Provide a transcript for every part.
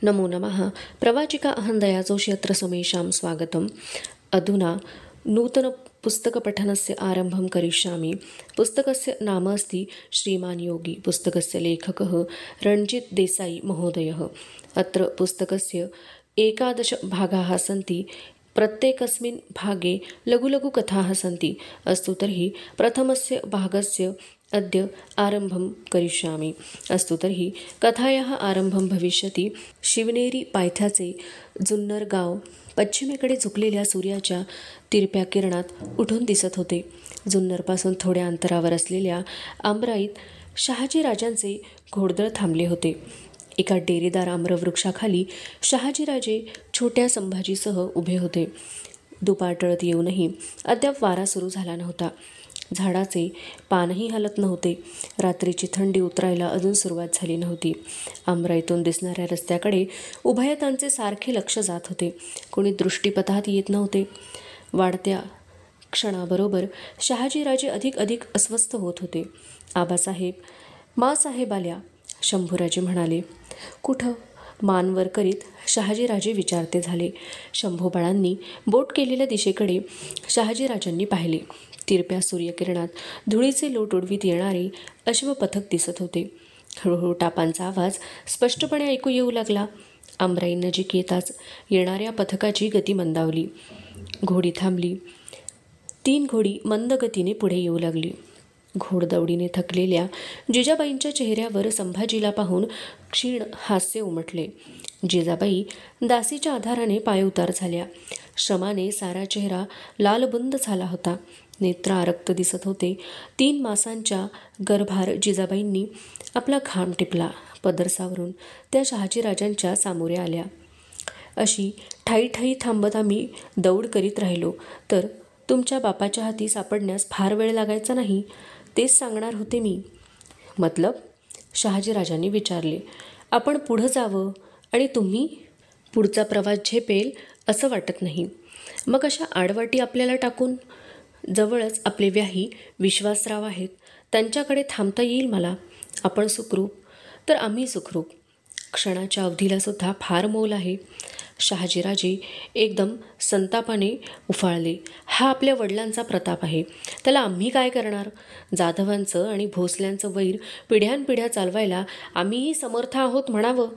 नमो नमः। प्रवाचिका अहं जोषि अत्र समेषां स्वागतम्। अधुना नूतनपुस्तकपठनस्य आरम्भं करिष्यामि। पुस्तकस्य नाम अस्ति श्रीमान् योगी। पुस्तकस्य लेखकः रणजित् देसाई महोदयः। अत्र पुस्तकस्य 11 भागाः सन्ति। प्रत्येकस्मिन् भागे लघुलघुकथाः सन्ति। अस्तु तर्हि प्रथमस्य भागस्य अद्य आरम्भं करिष्यामि। अस्तु तर्हि कथायाः आरम्भं भविष्यति। शिवनेरी पायथ्याचे जुन्नर गाव पश्चिमेकडे झुकलेल्या सूर्याच्या तिरप्या किरणात उठून दिसत होते. जुन्नरपासून थोड्या अंतरावर असलेल्या आमराईत शहाजीराजांचे घोडदळ थांबले होते. एका डेरेदार आम्रवृक्षाखाली शहाजीराजे छोट्या संभाजीसह उभे होते. दुपार टळत येऊनही अद्याप वारा सुरू झाला नव्हता. झाडाचे पानही हलत नव्हते. रात्रीची थंडी उतरायला अजून सुरुवात झाली नव्हती. आमराईतून दिसणाऱ्या रस्त्याकडे उभयतांचे सारखे लक्ष जात होते. कोणी दृष्टीपथात येत नव्हते. वाढत्या क्षणाबरोबर शहाजीराजे अधिक अस्वस्थ होत होते. आबासाहेब, माँसाहेब आल्या, शंभूराजे म्हणाले. कुठं? मानवर करीत शहाजीराजे विचारते झाले. शंभूबाळांनी बोट केलेल्या दिशेकडे शहाजीराजांनी पाहिले. तिरप्या सूर्यकिरणात धुळीचे लोट उडवीत येणारे अश्वपथक दिसत होते. हळूहळू टापांचा आवाज स्पष्टपणे ऐकू येऊ लागला. आमराई नजीक येताच येणाऱ्या पथकाची गती मंदावली. घोडी थांबली. 3 घोडी मंद गतीने पुढे येऊ लागली. घोडदौडीने थकलेल्या जिजाबाईंच्या चेहऱ्यावर संभाजीला पाहून क्षीण हास्य उमटले. जिजाबाई दासीच्या आधाराने पायउतार झाल्या. श्रमाने सारा चेहरा लालबुंद झाला होता. नेत्र आरक्त दिसत होते. 3 मासांच्या गर्भार जिजाबाईंनी आपला घाम टिपला. पदरसावरून त्या शहाजीराजांच्या सामोरे आल्या. अशी ठाई थांबत आम्ही दौड करीत राहिलो तर तुमच्या बापाच्या हाती सापडण्यास फार वेळ लागायचा नाही, तेच सांगणार होते मी. मतलब? शहाजीराजांनी विचारले. आपण पुढं जावं आणि तुम्ही? पुढचा प्रवास झेपेल असं वाटत नाही. मग अशा आडवाटी आपल्याला टाकून? जवळच आपले व्याही विश्वासराव आहेत, त्यांच्याकडे थांबता येईल मला. आपण सुखरूप तर आम्ही सुखरूप. क्षणाच्या अवधीला सुद्धा फार मोल आहे. शहाजीराजे एकदम संतापाने उफाळले. हा आपल्या वडिलांचा प्रताप आहे, त्याला आम्ही काय करणार? जाधवांचं आणि भोसल्यांचं वैर पिढ्यानपिढ्या चालवायला आम्हीही समर्थ आहोत म्हणावं.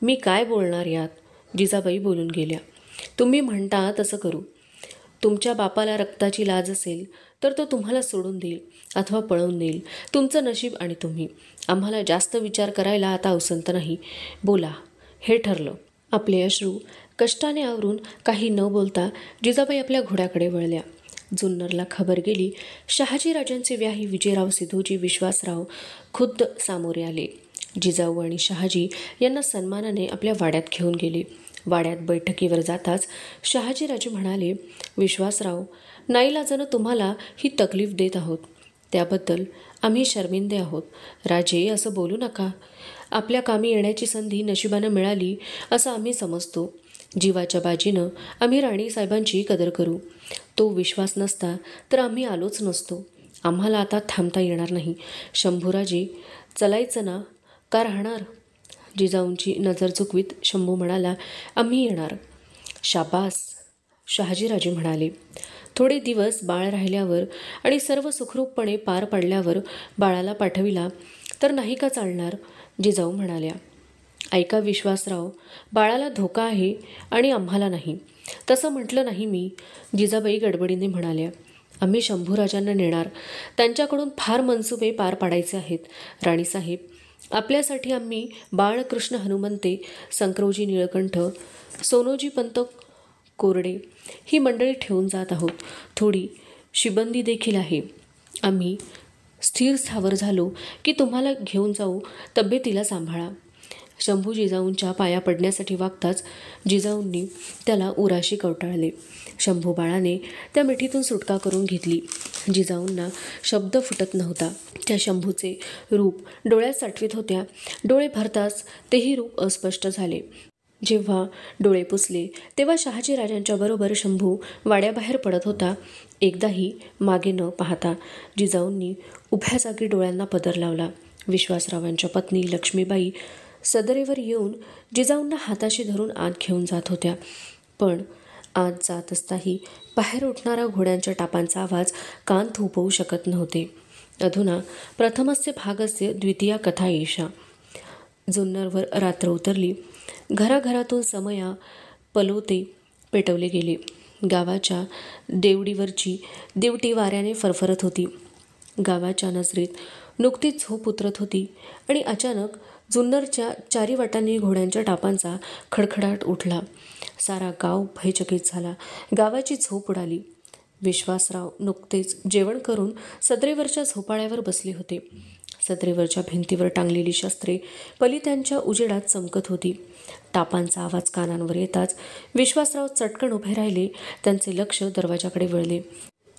मी काय बोलणार यात? जिजाबाई बोलून गेल्या. तुम्ही म्हणता तसं करू. तुमच्या बापाला रक्ताची लाज असेल तर तो तुम्हाला सोडून देईल अथवा पळवून नेईल. तुमचं नशीब आणि तुम्ही. आम्हाला जास्त विचार करायला आता अवसंत नाही. बोला, हे ठरलं. आपले अश्रू कष्टाने आवरून काही न बोलता जिजाबाई आपल्या घोड्याकडे वळल्या. जुन्नरला खबर गेली. शहाजीराजांचे व्याही विजयराव सिधोजी विश्वासराव खुद्द सामोरे आले. जिजाऊ आणि शहाजी यांना सन्मानाने आपल्या वाड्यात घेऊन गेले. वाड्यात बैठकीवर जाताच शहाजीराजे म्हणाले. विश्वासराव, नाईलाजानं तुम्हाला ही तकलीफ देत आहोत, त्याबद्दल आम्ही शर्मिंदे आहोत. राजे, असं बोलू नका. आपल्या कामी येण्याची संधी नशिबानं मिळाली असं आम्ही समजतो. जीवाच्या बाजीनं आम्ही राणीसाहेबांची कदर करू. तो विश्वास नसता तर आम्ही आलोच नसतो. आम्हाला आता थांबता येणार नाही. शंभूराजे, चलायचं ना, का राहणार? जिजाऊंची नजर चुकवीत शंभू म्हणाला. आम्ही येणार. शाबास, शहाजीराजे म्हणाले. थोडे दिवस बाळ राहिल्यावर आणि सर्व सुखरूपपणे पार पडल्यावर बाळाला पाठविला तर नाही का चालणार? जिजाऊ म्हणाल्या. ऐका विश्वासराव, बाळाला धोका आहे आणि आम्हाला नाही. तसं म्हटलं नाही मी, जिजाबाई गडबडीने म्हणाल्या. आम्ही शंभूराजांना नेणार. त्यांच्याकडून फार मनसुबे पार पाडायचे आहेत. राणीसाहेब, आपल्यासाठी आम्ही बाळकृष्ण हनुमंते, संक्रोजी निळकंठ, सोनोजी पंत कोरडे ही मंडळी ठेवून जात आहोत. थोडी शिबंदी देखील आहे. आम्ही स्थिर स्थावर झालो की तुम्हाला घेऊन जाऊ. तब्येतीला सांभाळा. शंभू जिजाऊंच्या पाया पडण्यासाठी वागताच जिजाऊंनी त्याला उराशी कवटाळले. शंभू बाळाने त्या मिठीतून सुटका करून घेतली. जिजाऊंना शब्द फुटत नव्हता. त्या शंभूचे रूप डोळ्यात साठवीत होत्या. डोळे भरताच तेही रूप अस्पष्ट झाले. जेव्हा डोळे पुसले तेव्हा शहाजीराजांच्या बरोबर शंभू वाड्याबाहेर पडत होता. एकदाही मागे न पाहता जिजाऊंनी उभ्या जागी डोळ्यांना पदर लावला. विश्वासरावांच्या पत्नी लक्ष्मीबाई सदरेवर येऊन जिजाऊंना हाताशी धरून आत घेऊन जात होत्या. पण आत जात असताही बाहेर उठणारा घोड्यांच्या टापांचा आवाज कान थोपवू शकत नव्हते. अधुना प्रथमस्य भागस्य द्वितीया कथा एषा. जुन्नरवर रात्र उतरली. घराघरातून समया पलोते पेटवले गेले. गावाच्या देवडीवरची दिवटी वाऱ्याने फरफरत होती. गावाच्या नजरेत नुकतीच झोप उतरत होती आणि अचानक जुन्नरच्या चारी वाटांनी घोड्यांच्या टापांचा खडखडाट उठला. सारा गाव भयचकित झाला. गावाची झोप उडाली. विश्वासराव नुकतेच जेवण करून सदरेवरच्या झोपाळ्यावर बसले होते. सदरेवरच्या भिंतीवर टांगलेली शस्त्रे पलित्यांच्या उजेडात चमकत होती. टापांचा आवाज कानांवर येताच विश्वासराव चटकन उभे राहिले. त्यांचे लक्ष दरवाजाकडे वळले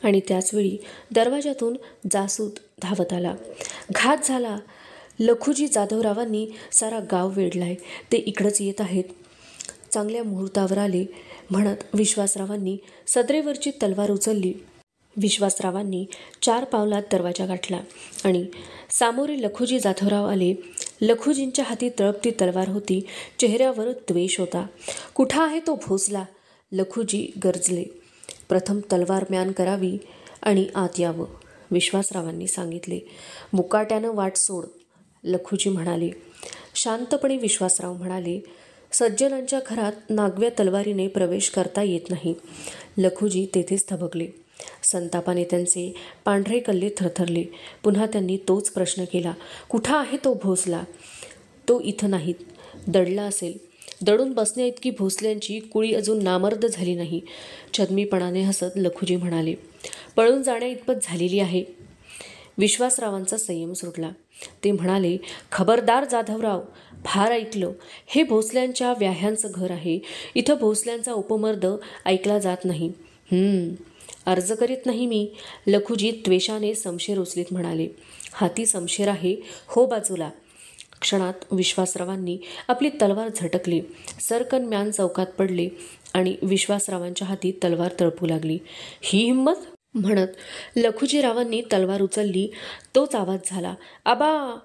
आणि त्याचवेळी दरवाजातून जासूद धावत आला. घात झाला. लखुजी जाधवरावांनी सारा गाव वेढलाय. ते इकडंच येत आहेत. चांगल्या मुहूर्तावर आले म्हणत विश्वासरावांनी सदरेवरची तलवार उचलली. विश्वासरावांनी 4 पावलात दरवाजा गाठला आणि सामोरे लखुजी जाधवराव आले. लखुजींच्या हाती तळपती तलवार होती. चेहऱ्यावर द्वेष होता. कुठं आहे तो भोसला? लखुजी गरजले. प्रथम तलवार म्यान करावी आणि आत यावं, विश्वासरावांनी सांगितले. मुकाट्यानं वाट सोड, लखुजी म्हणाले. शांतपणे विश्वासराव म्हणाले, सज्जनांच्या घरात नागव्या तलवारीने प्रवेश करता येत नाही. लखुजी तेथेच थबकले. संतापाने त्यांचे पांढरे कल्ले थरथरले. पुन्हा त्यांनी तोच प्रश्न केला. कुठं आहे तो भोसला? तो इथं नाहीत. दडला असेल. दडून बसण्या इतकी भोसल्यांची कुळी अजून नामर्द झाली नाही. छद्मीपणाने हसत लखुजी म्हणाले. पळून जाण्या इतपत झालेली आहे. विश्वासरावांचा संयम सुटला. ते म्हणाले, खबरदार जाधवराव, फार ऐकलं. हे भोसल्यांच्या व्याह्यांचं घर आहे. इथं भोसल्यांचा उपमर्द ऐकला जात नाही. अर्ज करीत नाही मी, लखुजी त्वेषाने समशेर उचलीत म्हणाले. हाती समशेर आहे, हो बाजूला. क्षणात विश्वासरावांनी आपली तलवार झटकली. सरकन म्यान चौकात पडले आणि विश्वासरावांच्या हाती तलवार तळपू लागली. ही हिंमत? म्हणत लखुजीरावांनी तलवार उचलली. तोच आवाज झाला, आबा.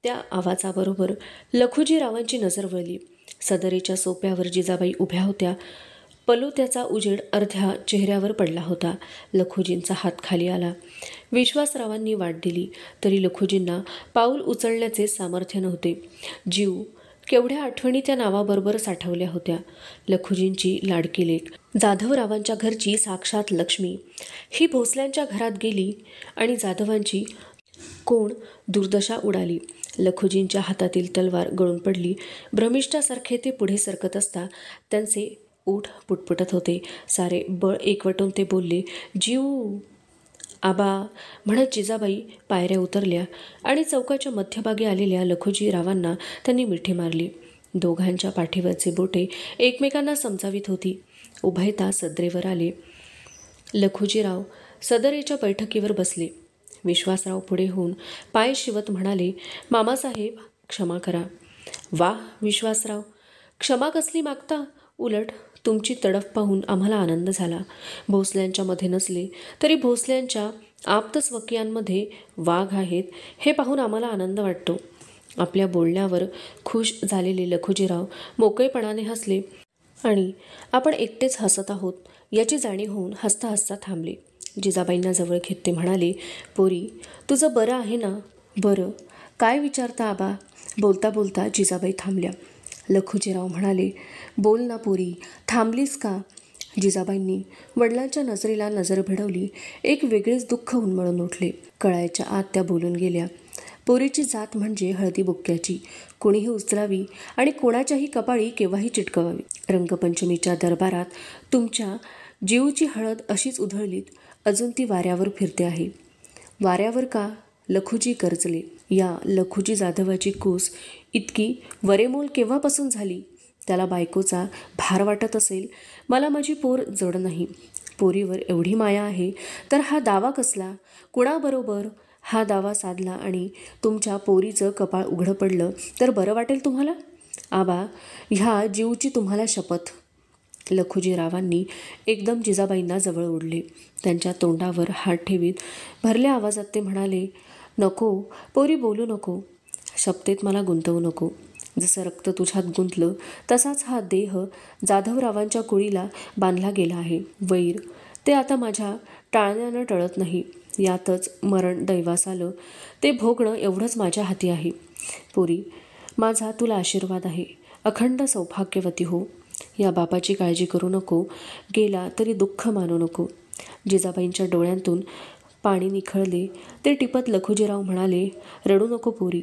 त्या आवाजाबरोबर लखुजीरावांची नजर वळली. सदरेच्या सोप्यावर जिजाबाई उभ्या होत्या. पलोत्याचा उजेड अर्ध्या चेहऱ्यावर पडला होता. लखुजींचा हात खाली आला. विश्वासरावांनी वाट दिली तरी लखुजींना पाऊल उचलण्याचे सामर्थ्य नव्हते. जीव केवढ्या आठवणी त्या नावाबरोबर साठवल्या होत्या. लखुजींची लाडकी लेक, जाधवरावांच्या घरची साक्षात लक्ष्मी, ही भोसल्यांच्या घरात गेली आणि जाधवांची कोण दुर्दशा उडाली. लखुजींच्या हातातील तलवार गळून पडली. भ्रमिष्ठासारखे ते पुढे सरकत असता त्यांचे ओठ पुटपुटत होते. सारे बळ एकवटून ते बोलले, जीव. आबा म्हणत जिजाबाई पायऱ्या उतरल्या आणि चौकाच्या मध्यभागी आलेल्या लखुजीरावांना त्यांनी मिठी मारली. दोघांच्या पाठीवरचे बोटे एकमेकांना समजावीत होती. उभयता सदरेवर आले. लखुजीराव सदरेच्या बैठकीवर बसले. विश्वासराव पुढे होऊन पाय शिवत म्हणाले, मामासाहेब, क्षमा करा. वा विश्वासराव, क्षमा कसली मागता? उलट तुमची तडफ पाहून आम्हाला आनंद झाला. भोसल्यांच्या मध्ये नसले तरी भोसल्यांच्या आप्तस्वकीयांमध्ये वाघ आहेत हे पाहून आम्हाला आनंद वाटतो. आपल्या बोलण्यावर खुश झालेले लखुजीराव मोकळेपणाने हसले आणि आपण एकटेच हसत आहोत याची जाणीव होऊन हसता हसता थांबले. जिजाबाईंना जवळ घेत ते म्हणाले, पोरी, तुझं बरं आहे ना? बरं. काय विचारता आबा? बोलता बोलता जिजाबाई थांबल्या. लखुजीराव म्हणाले, बोल ना पोरी, थांबलीस का? जिजाबाईंनी वडिलांच्या नजरेला नजर भिडवली. एक वेगळेच दुःख उन्मळून उठले. कळायच्या आत त्या बोलून गेल्या. पोरीची जात म्हणजे हळदी बुक्क्याची, कोणीही उचलावी आणि कोणाच्याही कपाळी केव्हाही चिटकवावी. रंगपंचमीच्या दरबारात तुमच्या जीवची हळद अशीच उधळलीत, अजून ती वाऱ्यावर फिरते आहे. वाऱ्यावर का? लखुजी गरजले. या लखुजी जाधवाची कूस इतकी वरेमोल केव्हापासून झाली? त्याला बायकोचा भार वाटत असेल. मला माझी पोर जड नाही. पोरीवर एवढी माया आहे तर हा दावा कसला? कुणाबरोबर हा दावा साधला आणि तुमच्या पोरीचं कपाळ उघडं पडलं तर बरं वाटेल तुम्हाला? आबा, ह्या जीवची तुम्हाला शपथ. लखुजीरावांनी एकदम जिजाबाईंना जवळ ओढले. त्यांच्या तोंडावर हात ठेवीत भरल्या आवाजात ते म्हणाले, नको पोरी, बोलू नको. शपथेत मला गुंतवू नको. जसं रक्त तुझ्यात गुंतलं तसाच हा देह जाधवरावांच्या कुळीला बांधला गेला आहे. वैर ते आता माझ्या टाळण्यानं टळत नाही. यातच मरण दैवास आलं ते भोगणं एवढंच माझ्या हाती आहे. पोरी, माझा तुला आशीर्वाद आहे. अखंड सौभाग्यवती हो. या बापाची काळजी करू नको. गेला तरी दुःख मानू नको. जिजाबाईंच्या डोळ्यांतून पाणी निखळले. ते टिपत लखुजीराव म्हणाले, रडू नको पोरी.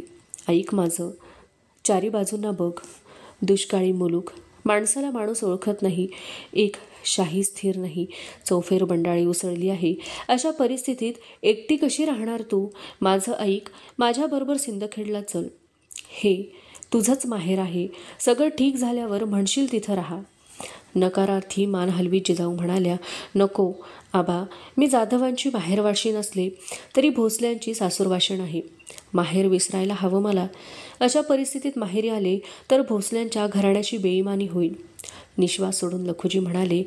ऐक माझं. चारी बाजूंना बघ. दुष्काळी मुलूक. माणसाला माणूस ओळखत नाही. एक शाही स्थिर नाही. चौफेर बंडाळी उसळली आहे. अशा परिस्थितीत एकटी कशी राहणार तू? माझं ऐक. माझ्याबरोबर सिंदखेडला चल. हे तुझंच माहेर आहे. सगळं ठीक झाल्यावर म्हणशील तिथं राहा. नकारार्थी मान हलवीत जिजाऊ म्हणाल्या, नको आबा. मी जाधवांची माहेरवाशी नसले तरी भोसल्यांची सासूरवाशीण आहे. माहेर विसरायला हवं मला. अशा परिस्थितीत माहेरी आले तर भोसल्यांच्या घराण्याची बेईमानी होईल. निश्वास सोडून लखुजी म्हणाले,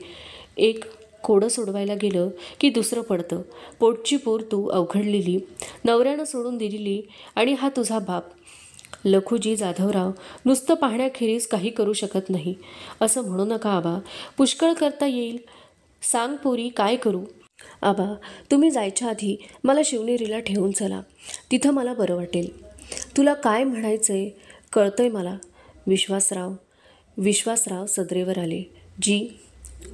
एक कोडं सोडवायला गेलं की दुसरं पडतं. पोटची पोर तू अवघडलेली, नवऱ्यानं सोडून दिलेली, आणि हा तुझा बाप. लखुजी जाधवराव नुसतं पाहण्याखेरीज काही करू शकत नाही. असं म्हणू नका आबा. पुष्कळ करता येईल. सांग पोरी, काय करू? आबा, तुम्ही जायच्या आधी मला शिवनेरीला ठेवून चला. तिथं मला बरं वाटेल. तुला काय म्हणायचंय कळतंय मला. विश्वासराव सदरेवर आले. जी,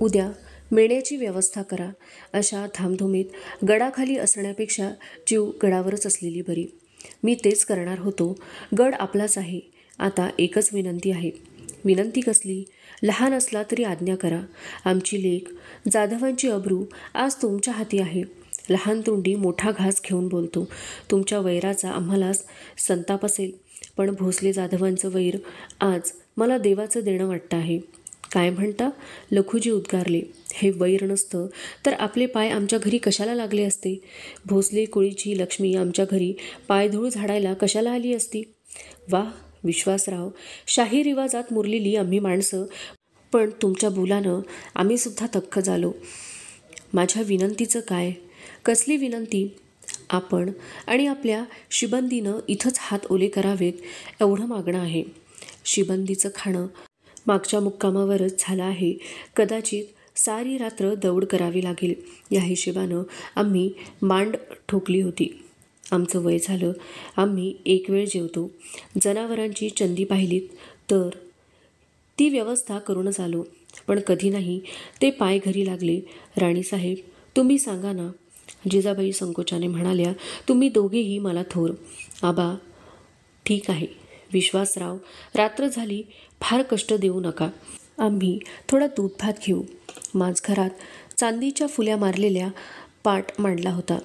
उद्या मिळण्याची व्यवस्था करा. अशा धामधुमीत गडाखाली असण्यापेक्षा जीव गडावरच असलेली बरी. मी तेच करणार होतो. गड आपलाच आहे. आता एकच विनंती आहे. विनंती कसली? लहान असला तरी आज्ञा करा. आमची लेक जाधवांची अब्रू आज तुमच्या हाती आहे. लहान तोंडी मोठा घास घेऊन बोलतो. तुमच्या वैराचा आम्हाला संताप असेल, पण भोसले जाधवांचं वैर आज मला देवाचं देणं वाटतं आहे. काय म्हणता? लखुजी उद्गारले. हे वैर नसतं तर आपले पाय आमच्या घरी कशाला लागले असते? भोसले कुळीची लक्ष्मी आमच्या घरी पायधूळ झाडायला कशाला आली असती? वा विश्वासराव, शाही रिवाजात मुरलेली आम्ही माणसं, पण तुमच्या बोलानं आम्ही सुद्धा थक्क झालो. माझ्या विनंतीचं काय? कसली विनंती? आपण आणि आपल्या शिबंदीनं इथंच हात ओले करावेत एवढं मागणं आहे. शिबंदीचं खाणं मागच्या मुक्कामावरच झालं आहे. कदाचित सारी रात्र दौड करावी लागेल. या हिशेबानं आम्ही मांड ठोकली होती. आमचं वय झालं. आम्ही एक वेळ जेवतो. जनावरांची चंदी पाहिलीत तर ती व्यवस्था करूनच आलो. पण कधी नाही ते पाय घरी लागले. राणीसाहेब, तुम्ही सांगा ना. जिजाबाई संकोचाने म्हणाल्या, तुम्ही दोघेही मला थोर. आबा, ठीक आहे. विश्वासराव, रात्र झाली. फार कष्ट देऊ नका. आम्ही थोडा दूध भात घेऊ. माझघरात चांदीच्या फुल्या मारलेल्या पाट मांडला होता.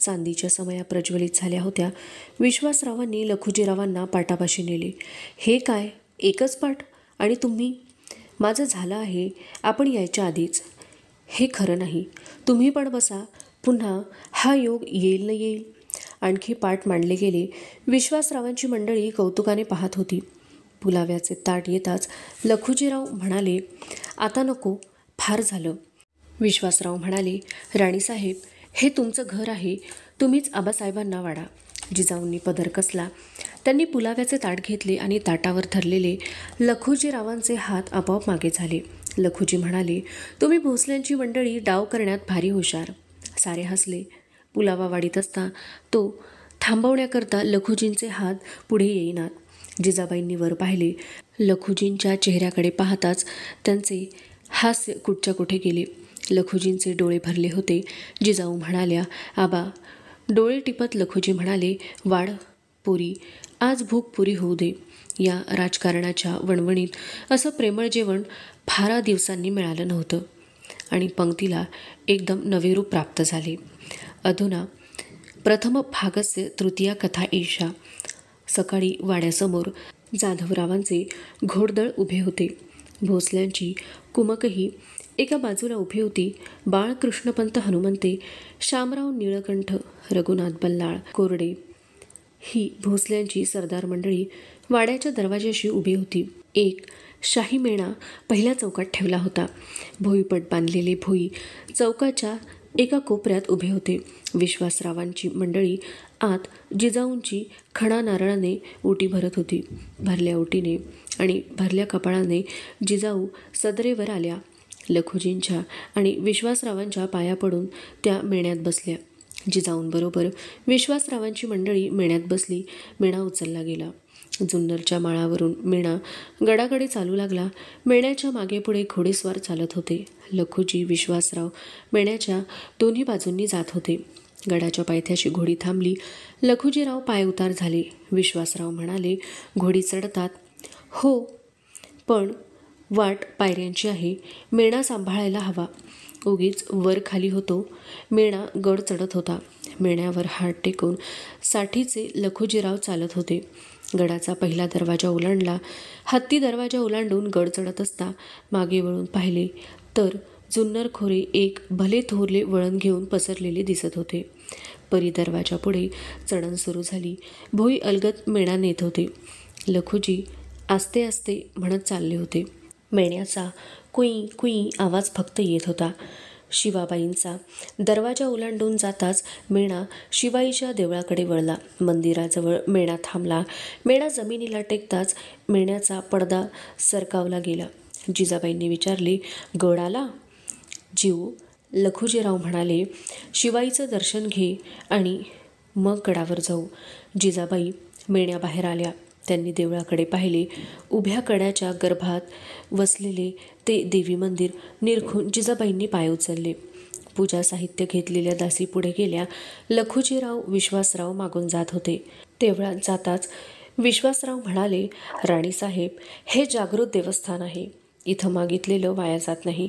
चांदीच्या समया प्रज्वलित झाल्या होत्या. विश्वासरावांनी लखुजीरावांना पाटापाशी नेले. हे काय, एकच पाट? आणि तुम्ही? माझं झालं आहे आपण यायच्या आधीच. हे खरं नाही. तुम्ही पण बसा. पुन्हा हा योग येईल न येईल. आणखी पाट मांडले गेले. विश्वासरावांची मंडळी कौतुकाने पाहत होती. पुलाव्याचे ताट येताच लखुजीराव म्हणाले, आता नको, फार झालं. विश्वासराव म्हणाले, राणीसाहेब, हे तुमचं घर आहे. तुम्हीच आबासाहेबांना वाढा. जिजाऊंनी पदर कसला. त्यांनी पुलाव्याचे ताट घेतले आणि ताटावर धरलेले लखुजीरावांचे हात आपोआप मागे झाले. लखुजी म्हणाले, तुम्ही भोसल्यांची मंडळी डाव करण्यात भारी हुशार. सारे हसले. पुलावा वाढीत असता तो थांबवण्याकरता लखुजींचे हात पुढे येईनात. जिजाबाईंनी वर पाहिले. लखुजींच्या चेहऱ्याकडे पाहताच त्यांचे हास्य कुठच्या कुठे गेले. लखुजींचे डोळे भरले होते. जिजाऊ म्हणाल्या, आबा. डोळे टिपत लखुजी म्हणाले, वाढ पोरी, आज भूक पुरी होऊ दे. या राजकारणाच्या वणवणीत असं प्रेमळ जेवण फार दिवसांनी मिळालं नव्हतं. आणि पंक्तीला एकदम नवे रूप प्राप्त झाले. अधुना प्रथम भागस्य तृतीया कथा एषा. सकाळी वाड्यासमोर जाधवरावांचे घोडदळ उभे होते. भोसल्यांची कुमकही एका बाजूला उभी होती. बाळकृष्णपंत हनुमंते, शामराव निळकंठ, रघुनाथ बल्लाळ कोरडे ही भोसल्यांची सरदार मंडळी वाड्याच्या दरवाजाशी उभी होती. एक शाही मेणा पहिल्या चौकात ठेवला होता. भोईपट बांधलेले भोई चौकाच्या एका कोपऱ्यात उभे होते. विश्वासरावांची मंडळी आत जिजाऊंची खणा नारळाने ओटी भरत होती. भरल्या ओटीने आणि भरल्या कपाळाने जिजाऊ सदरेवर आल्या. लखुजींच्या आणि विश्वासरावांच्या पाया पडून त्या मेण्यात बसल्या. जिजाऊंबरोबर विश्वासरावांची मंडळी मेण्यात बसली. मेणा उचलला गेला. जुन्नरच्या माळावरून मेणा गडाकडे चालू लागला. मेण्याच्या मागे पुढे घोडेस्वार चालत होते. लखुजी, विश्वासराव मेण्याच्या दोन्ही बाजूंनी जात होते. गडाच्या पायथ्याशी घोडी थांबली. लखुजीराव पाय उतार झाले. विश्वासराव म्हणाले, घोडी चढतात? हो, पण वाट पायऱ्यांची आहे. मेणा सांभाळायला हवा. उगीच वर खाली होतो. मेणा गड चढत होता. मेण्यावर हात टेकून साठीचे लखुजीराव चालत होते. गडाचा पहिला दरवाजा ओलांडला. हत्ती दरवाजा ओलांडून गड चढत असता मागे वळून पाहिले तर जुन्नर खोरे एक भले थोरले वळण घेऊन पसरलेले दिसत होते. परी दरवाजापुढे चढण सुरू झाली. भोई अलगद मेणा नेत होते. लखुजी आस्ते आस्ते म्हणत चालले होते. मेण्याचा कुई कुई आवाज फक्त येत होता. शिवाबाईंचा दरवाजा ओलांडून जाताच मेणा शिवाईच्या देवळाकडे वळला. मंदिराजवळ मेणा थांबला. मेणा जमिनीला टेकताच मेण्याचा पडदा सरकावला गेला. जिजाबाईंनी विचारले, गड आला? जीव लखुजीराव म्हणाले, शिवाईचं दर्शन घे आणि मग गडावर जाऊ. जिजाबाई मेण्याबाहेर आल्या. त्यांनी देवळाकडे पाहिले. उभ्या कड्याच्या गर्भात वसलेले ते देवी मंदिर निरखून जिजाबाईंनी पाय उचलले. पूजा साहित्य घेतलेल्या दासी पुढे गेल्या. लखुजीराव, विश्वासराव मागून जात होते. देवळात जाताच विश्वासराव म्हणाले, राणीसाहेब, हे जागृत देवस्थान आहे. इथं मागितलेलं वाया जात नाही.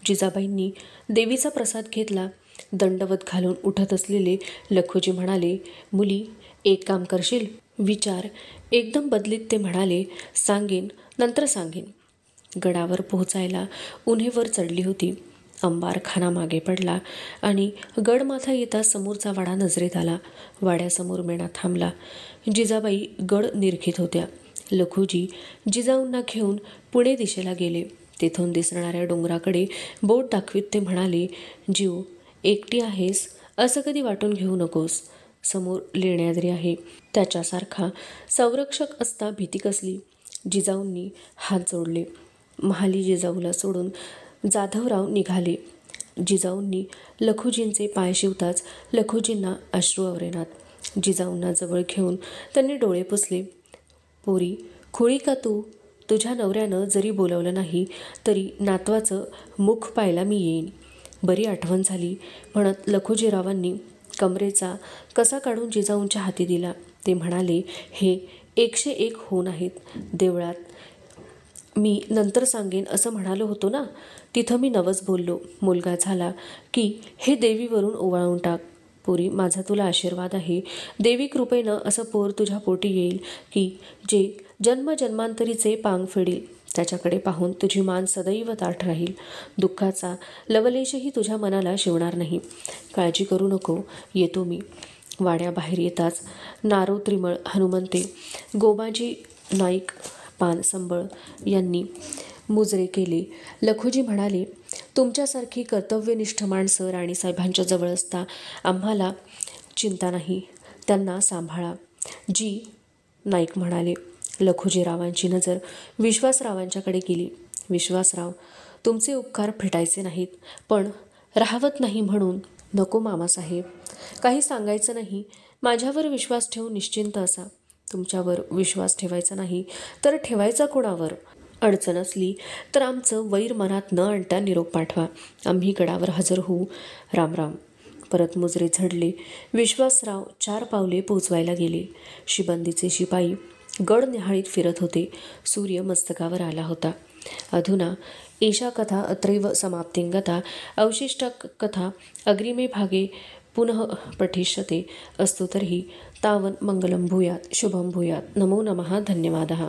जिजाबाईंनी देवीचा प्रसाद घेतला. दंडवत घालून उठत असलेले लखुजी म्हणाले, मुली, एक काम करशील? विचार एकदम बदलीत ते म्हणाले, सांगेन, नंतर सांगेन. गडावर पोहोचायला उन्हेवर चढली होती. अंबारखाना मागे पडला आणि गडमाथा येता समोरचा वाडा नजरेत आला. वाड्यासमोर मेणा थांबला. जिजाबाई गड निरखीत होत्या. लखुजी जिजाऊंना घेऊन पुणे दिशेला गेले. तेथून दिसणाऱ्या डोंगराकडे बोट दाखवीत ते म्हणाले, जीव, एकटी आहेस असं कधी वाटून घेऊ नकोस. समोर लेण्याद्री आहे. त्याच्यासारखा संरक्षक असता भीती कसली? जिजाऊंनी हात जोडले. महाली जिजाऊला सोडून जाधवराव निघाले. जिजाऊंनी लखुजींचे पाय शिवताच लखुजींना अश्रू आवरेनात. जिजाऊंना जवळ घेऊन त्यांनी डोळे पुसले. पोरी, खुळी का तू? तुझ्या नवऱ्यानं जरी बोलवलं नाही तरी नातवाचं मुख पाहायला मी येईन. बरी आठवण झाली म्हणत लखुजीरावांनी कमरेचा कसा काढून जिजाऊंच्या हाती दिला. ते म्हणाले, हे 101 होऊन आहेत. देवळात मी नंतर सांगेन असं म्हणालो होतो ना, तिथं मी नवस बोललो. मुलगा झाला की हे देवीवरून ओवाळून टाक. पोरी, माझा तुला आशीर्वाद आहे. देवी कृपेनं असं पोर तुझ्या पोटी येईल की जे जन्मजन्मांतरीचे पांग फेडील. त्याच्याकडे पाहून तुझी मान सदैव ताठ राहील. दुःखाचा लवलेशही तुझ्या मनाला शिवणार नाही. काळजी करू नको, येतो मी. वाड्याबाहेर येताच नारो त्रिमळ, हनुमंते, गोबाजी नाईक, पान संबळ यांनी मुजरे केले. लखुजी म्हणाले, तुमच्यासारखी कर्तव्यनिष्ठ माणसं राणीसाहेबांच्या जवळ असता आम्हाला चिंता नाही. त्यांना सांभाळा. जी नाईक म्हणाले. लखुजीरावांची नजर विश्वासरावांच्याकडे गेली. विश्वासराव, तुमचे उपकार फिटायचे नाहीत, पण राहवत नाही म्हणून नको मामासाहेब. काही सांगायचं नाही. माझ्यावर विश्वास ठेवून निश्चिंत असा. तुमच्यावर विश्वास ठेवायचा नाही तर ठेवायचा कोणावर? अडचण असली तर आमचं वैर मनात न आणता निरोप पाठवा. आम्ही गडावर हजर होऊ. रामराम. परत मुजरे झडले. विश्वासराव 4 पावले पोचवायला गेले. शिबंदीचे शिपाई गड न्याहाळीत फिरत होते. सूर्य मस्तकावर आला होता. अधुना एषा कथा अत्रैव समाप्तिंगता अवशिष्टा कथा अग्रिमे भागे पुनः पठिष्यते. अस्तु तर्हि तावन् मङ्गलं भूयात्, शुभं भूयात्. नमो नमः. धन्यवादः.